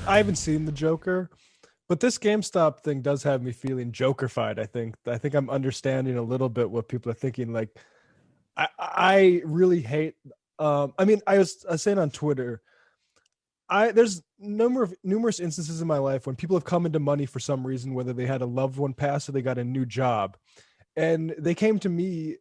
I haven't seen the Joker, but this GameStop thing does have me feeling Jokerfied. I think I'm understanding a little bit what people are thinking. Like, I really hate. I mean, I was saying on Twitter, there's numerous instances in my life when people have come into money for some reason, whether they had a loved one pass or they got a new job, and they came to me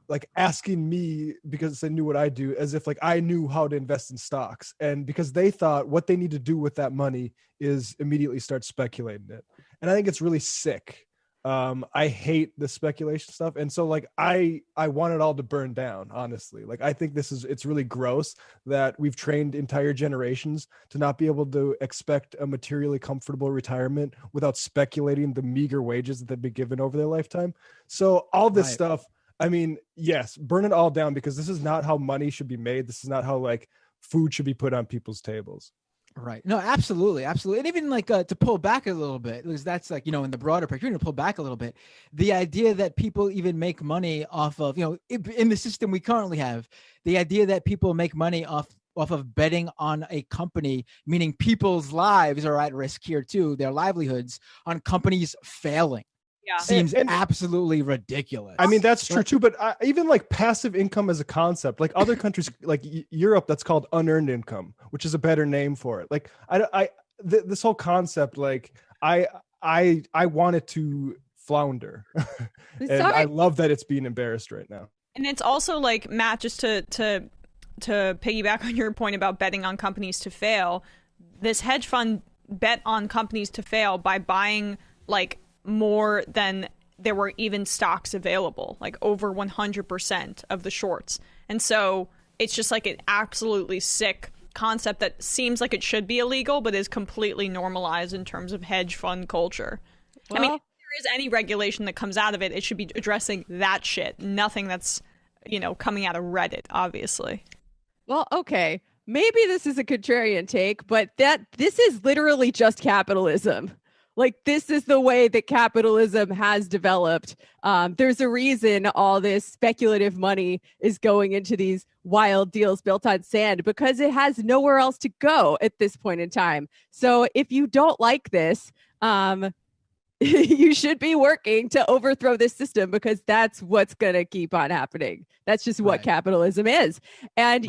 like asking me because they knew what I do, as if like I knew how to invest in stocks, and because they thought what they need to do with that money is immediately start speculating it. And I think it's really sick. I hate the speculation stuff, and so like I want it all to burn down, honestly. Like I think it's really gross that we've trained entire generations to not be able to expect a materially comfortable retirement without speculating the meager wages that they've been given over their lifetime. So all this Right. stuff, I mean, yes, burn it all down, because this is not how money should be made. This is not how like food should be put on people's tables. Right. No, absolutely. Absolutely. And even like to pull back a little bit, because that's like, in the broader picture, to pull back a little bit, the idea that people even make money off of, in the system we currently have, the idea that people make money off of betting on a company, meaning people's lives are at risk here too, their livelihoods on companies failing, Yeah. seems And absolutely ridiculous. I mean, that's true too, but even like passive income as a concept, like other countries, like Europe, that's called unearned income, which is a better name for it. Like this whole concept, like I want it to flounder, and I love that it's being embarrassed right now. And it's also like, Matt, just to piggyback on your point about betting on companies to fail, this hedge fund bet on companies to fail by buying like more than there were even stocks available, like over 100% of the shorts. And so it's just like an absolutely sick concept that seems like it should be illegal, but is completely normalized in terms of hedge fund culture. Well, I mean, if there is any regulation that comes out of it, it should be addressing that shit. Nothing that's, coming out of Reddit, obviously. well, okay. Maybe this is a contrarian take, but this is literally just capitalism. Like, this is the way that capitalism has developed. There's a reason all this speculative money is going into these wild deals built on sand, because it has nowhere else to go at this point in time. So if you don't like this, you should be working to overthrow this system, because that's what's going to keep on happening. That's just what capitalism is. And,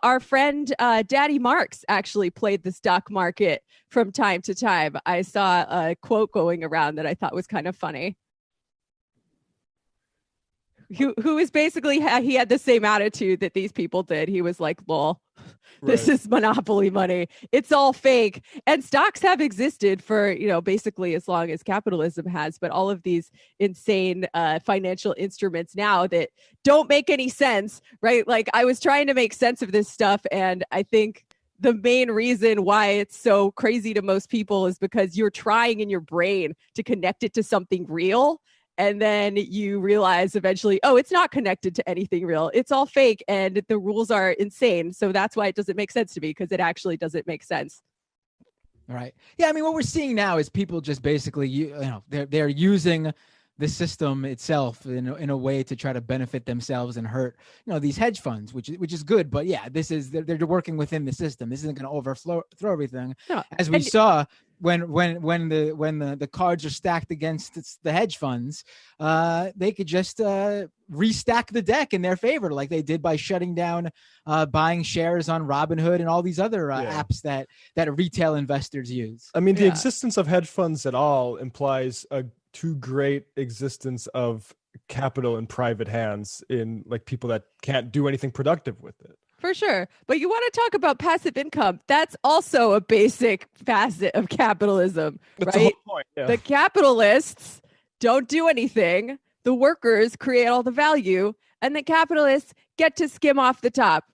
our friend Daddy Marx actually played the stock market from time to time. I saw a quote going around that I thought was kind of funny. Who is basically, he had the same attitude that these people did. He was like, lol, this is monopoly money. It's all fake. And stocks have existed for, basically as long as capitalism has, but all of these insane financial instruments now that don't make any sense, right? Like, I was trying to make sense of this stuff, and I think the main reason why it's so crazy to most people is because you're trying in your brain to connect it to something real. And then you realize eventually, oh, it's not connected to anything real. It's all fake, and the rules are insane. So that's why it doesn't make sense to me, because it actually doesn't make sense. Right. Yeah. I mean, what we're seeing now is people just basically, they're using the system itself in a way to try to benefit themselves and hurt, these hedge funds, which is good. But yeah, they're working within the system. This isn't going to overthrow everything, as we saw when the cards are stacked against the hedge funds. They could just restack the deck in their favor, like they did by shutting down buying shares on Robinhood and all these other apps that retail investors use. I mean, the existence of hedge funds at all implies a too great existence of capital in private hands, in like people that can't do anything productive with it. For sure. But you want to talk about passive income. That's also a basic facet of capitalism, That's the right? whole point, yeah. The capitalists don't do anything. The workers create all the value, and the capitalists get to skim off the top.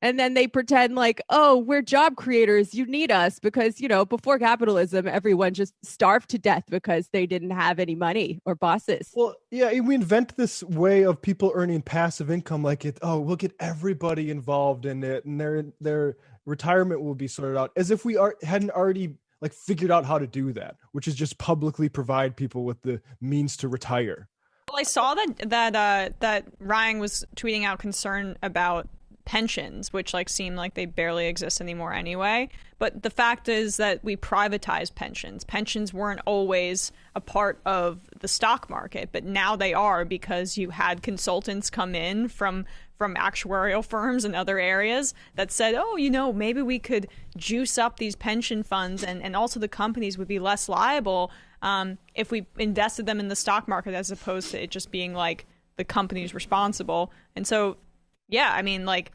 And then they pretend like, oh, we're job creators. You need us, because, before capitalism, everyone just starved to death because they didn't have any money or bosses. Well, yeah, we invent this way of people earning passive income, like we'll get everybody involved in it, and their retirement will be sorted out, as if we hadn't already like figured out how to do that, which is just publicly provide people with the means to retire. Well, I saw that Ryan was tweeting out concern about pensions, which like seem like they barely exist anymore anyway. But the fact is that we privatize pensions. Pensions weren't always a part of the stock market, but now they are, because you had consultants come in from actuarial firms and other areas that said, oh, you know, maybe we could juice up these pension funds, and also the companies would be less liable if we invested them in the stock market, as opposed to it just being like the company's responsible. And so, yeah, I mean, like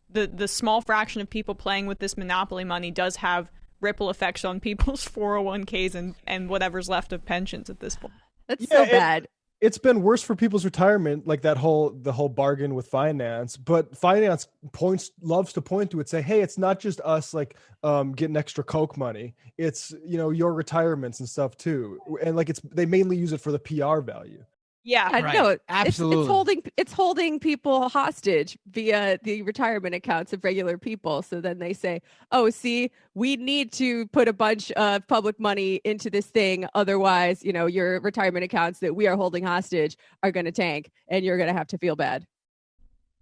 the small fraction of people playing with this monopoly money does have ripple effects on people's 401ks and whatever's left of pensions at this point. That's so bad. It's been worse for people's retirement, like the whole bargain with finance. But finance loves to point to it, say, hey, it's not just us like getting extra Coke money. It's, you know, your retirements and stuff too. And like they mainly use it for the PR value. Yeah, right. No, absolutely. It's holding people hostage via the retirement accounts of regular people. So then they say, "Oh, see, we need to put a bunch of public money into this thing, otherwise, you know, your retirement accounts that we are holding hostage are going to tank, and you're going to have to feel bad."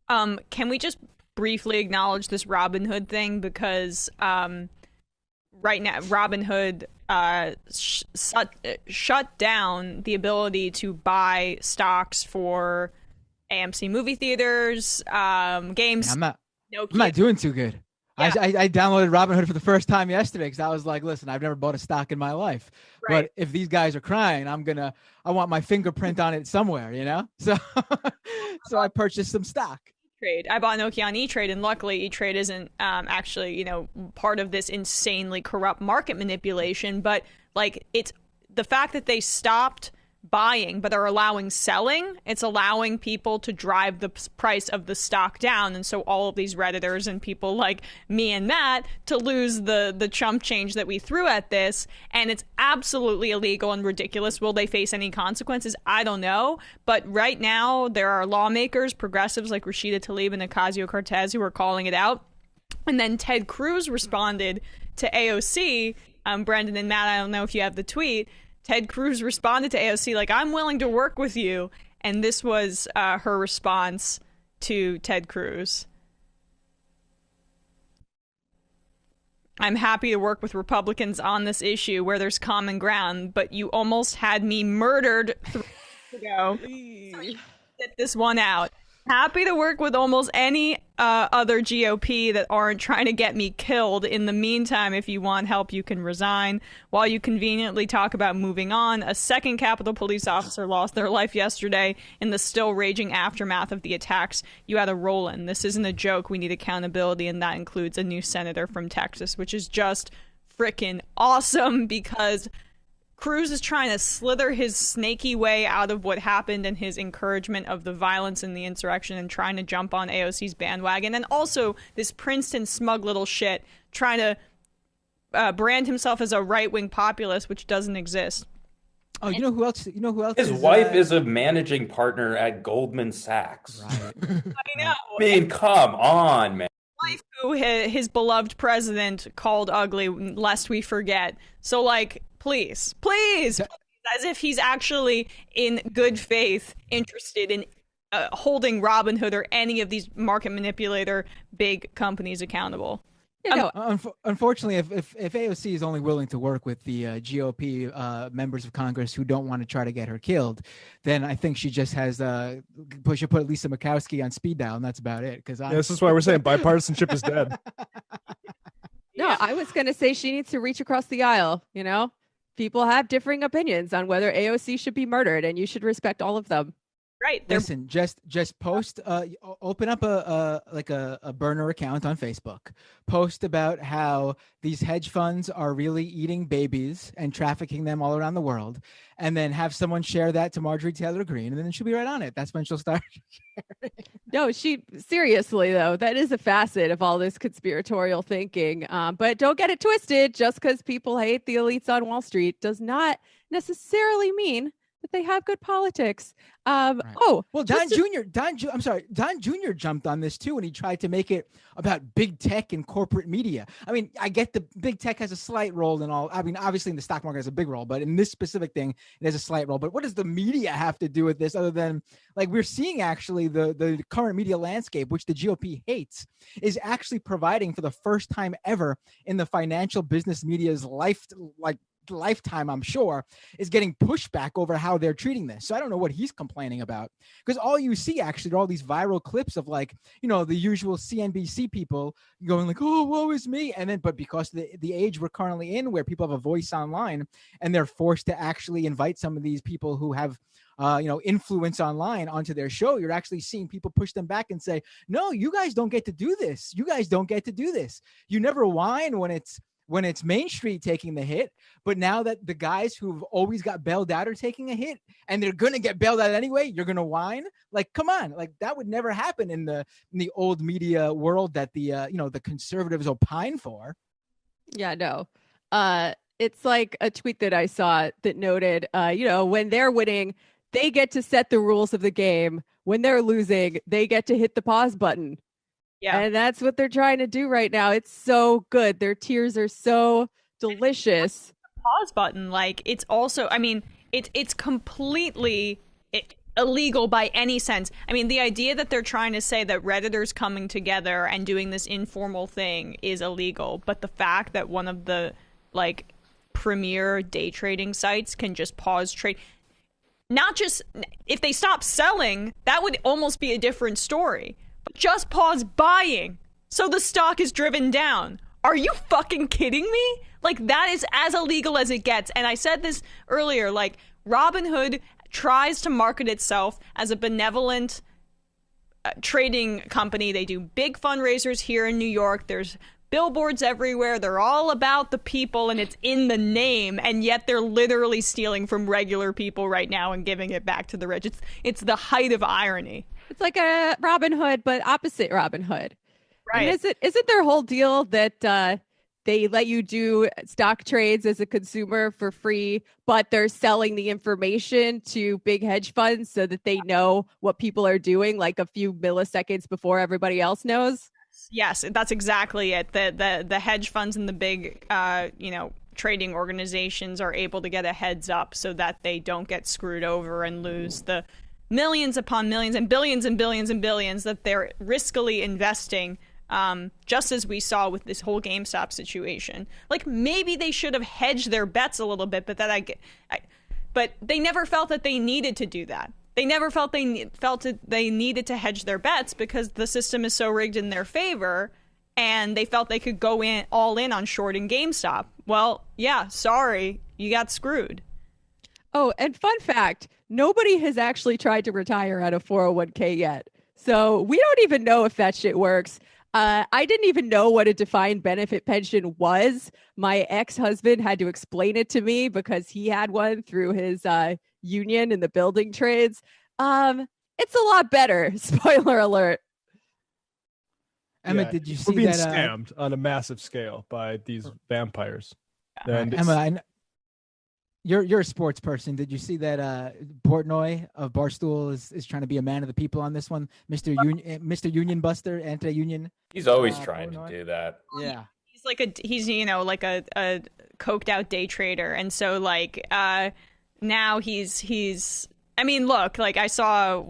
Can we just briefly acknowledge this Robinhood thing, because right now Robinhood shut down the ability to buy stocks for AMC movie theaters, games. I'm not doing too good. Yeah. I downloaded Robinhood for the first time yesterday because I was like, listen, I've never bought a stock in my life. Right. But if these guys are crying, I want my fingerprint on it somewhere, you know? So I purchased some stock. Trade. I bought Nokia on E-Trade, and luckily E-Trade isn't actually, you know, part of this insanely corrupt market manipulation. But like, it's the fact that they stopped buying but are allowing selling. It's allowing people to drive the price of the stock down, and so all of these Redditors and people like me and Matt to lose the chump change that we threw at this. And it's absolutely illegal and ridiculous. Will they face any consequences? I don't know. But right now there are lawmakers, progressives like Rashida Tlaib and Ocasio-Cortez, who are calling it out. And then Ted Cruz responded to AOC. Brendan and Matt, I don't know if you have the tweet. Ted Cruz responded to AOC like, I'm willing to work with you. And this was her response to Ted Cruz. I'm happy to work with Republicans on this issue where there's common ground, but you almost had me murdered 3 years ago. So you get this one out. Happy to work with almost any other GOP that aren't trying to get me killed. In the meantime, if you want help, you can resign. While you conveniently talk about moving on, a second Capitol Police officer lost their life yesterday in the still raging aftermath of the attacks you had a role in. This isn't a joke. We need accountability, and that includes a new senator from Texas, which is just freaking awesome, because Cruz is trying to slither his snaky way out of what happened and his encouragement of the violence and the insurrection, and trying to jump on AOC's bandwagon. And also this Princeton smug little shit trying to brand himself as a right-wing populist, which doesn't exist. Oh, you know who else? His wife is a managing partner at Goldman Sachs. Right. I know. I mean, come on, man. Wife who his beloved president called ugly, lest we forget. So, like, please, as if he's actually in good faith interested in holding Robinhood or any of these market manipulator big companies accountable. Yeah, no. Unfortunately, if AOC is only willing to work with the GOP members of Congress who don't want to try to get her killed, then I think she just has should put Lisa Murkowski on speed dial, and that's about it. Because this is why we're saying bipartisanship is dead. No, I was going to say she needs to reach across the aisle. You know, people have differing opinions on whether AOC should be murdered, and you should respect all of them. Right. Listen, just post, open up a burner account on Facebook. Post about how these hedge funds are really eating babies and trafficking them all around the world, and then have someone share that to Marjorie Taylor Greene, and then she'll be right on it. that's when she'll start sharing. No, seriously though, that is a facet of all this conspiratorial thinking. But don't get it twisted. Just because people hate the elites on Wall Street does not necessarily mean but they have good politics. Right. Oh, well, Don Jr. jumped on this too, and he tried to make it about big tech and corporate media. I mean, I get the big tech has a slight role in all. I mean, obviously in the stock market has a big role, but in this specific thing, it has a slight role. But what does the media have to do with this, other than like we're seeing actually the current media landscape, which the GOP hates, is actually providing for the first time ever in the financial business media's lifetime, I'm sure, is getting pushback over how they're treating this. So I don't know what he's complaining about, because all you see actually are all these viral clips of like, you know, the usual CNBC people going like, oh, woe is me. And then, but because the age we're currently in, where people have a voice online and they're forced to actually invite some of these people who have influence online onto their show, you're actually seeing people push them back and say, no, you guys don't get to do this. You guys don't get to do this. You never whine when it's Main Street taking the hit, but now that the guys who've always got bailed out are taking a hit and they're going to get bailed out anyway, you're going to whine? Like, come on. Like, that would never happen in the old media world that the conservatives opine for. Yeah, no. It's like a tweet that I saw that noted, when they're winning, they get to set the rules of the game. When they're losing, they get to hit the pause button. Yeah. And that's what they're trying to do right now. It's so good. Their tears are so delicious. The pause button, like, it's also, I mean, it's completely illegal by any sense. I mean, the idea that they're trying to say that Redditors coming together and doing this informal thing is illegal, but the fact that one of the, like, premier day trading sites can just pause trade, not just, if they stop selling, that would almost be a different story. Just pause buying, so the stock is driven down. Are you fucking kidding me? Like, that is as illegal as it gets. And I said this earlier, like, Robinhood tries to market itself as a benevolent trading company. They do big fundraisers here in New York. There's billboards everywhere. They're all about the people, and it's in the name, and yet they're literally stealing from regular people right now and giving it back to the rich. It's the height of irony. It's like a Robin Hood, but opposite Robin Hood. Right. And isn't their whole deal that they let you do stock trades as a consumer for free, but they're selling the information to big hedge funds so that they know what people are doing like a few milliseconds before everybody else knows? Yes, that's exactly it. The hedge funds and the big trading organizations are able to get a heads up so that they don't get screwed over and lose the millions upon millions and billions and billions and billions that they're riskily investing, just as we saw with this whole GameStop situation. Like, maybe they should have hedged their bets a little bit, but they never felt that they needed to do that. They never felt they needed to hedge their bets because the system is so rigged in their favor, and they felt they could go all in on shorting GameStop. Well, yeah, sorry, you got screwed. Oh, and fun fact, nobody has actually tried to retire out of 401k yet. So we don't even know if that shit works. I didn't even know what a defined benefit pension was. My ex-husband had to explain it to me because he had one through his union in the building trades. It's a lot better. Spoiler alert. Emma, did you see we're being that? Scammed on a massive scale by these vampires. And Emma, you're a sports person. Did you see that Portnoy of Barstool is trying to be a man of the people on this one? Mr. Union Buster, anti-union. He's always trying Portnoy to do that. Yeah. He's like a coked out day trader. And so like now he's I mean, look, like I saw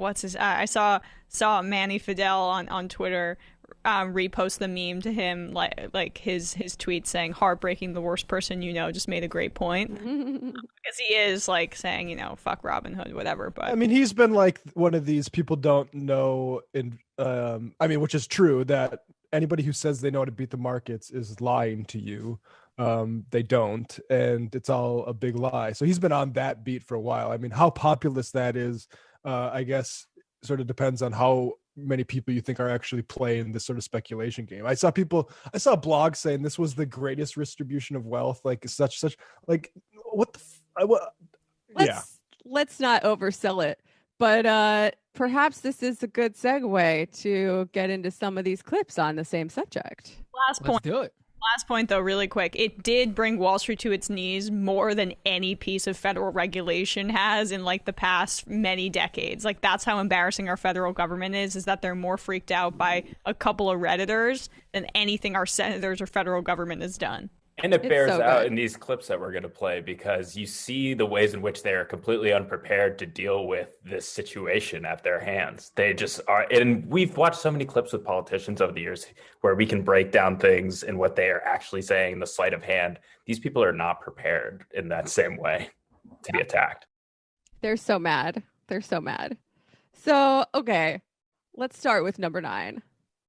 saw Manny Fidel on Twitter repost the meme to him, like his tweet saying heartbreaking, the worst person you know, just made a great point. Because he is like saying, fuck Robin Hood, whatever. But I mean, he's been like one of these people don't know which is true, that anybody who says they know how to beat the markets is lying to you. They don't, and it's all a big lie. So he's been on that beat for a while. I mean, how populist that is, I guess sort of depends on how many people you think are actually playing this sort of speculation game. I saw blogs saying this was the greatest distribution of wealth, like such like what the let's not oversell it, but perhaps this is a good segue to get into some of these clips on the same subject. Last point. Let's do it. Last point, though, really quick. It did bring Wall Street to its knees more than any piece of federal regulation has in like the past many decades. Like, that's how embarrassing our federal government is that they're more freaked out by a couple of Redditors than anything our senators or federal government has done. And it bears so out good. in these clips that we're going to play because you see the ways in which they are completely unprepared to deal with this situation at their hands. They just are. And we've watched so many clips with politicians over the years where we can break down things and what they are actually saying, the sleight of hand. These people are not prepared in that same way to be attacked. They're so mad. They're so mad. So, okay, let's start with number 9.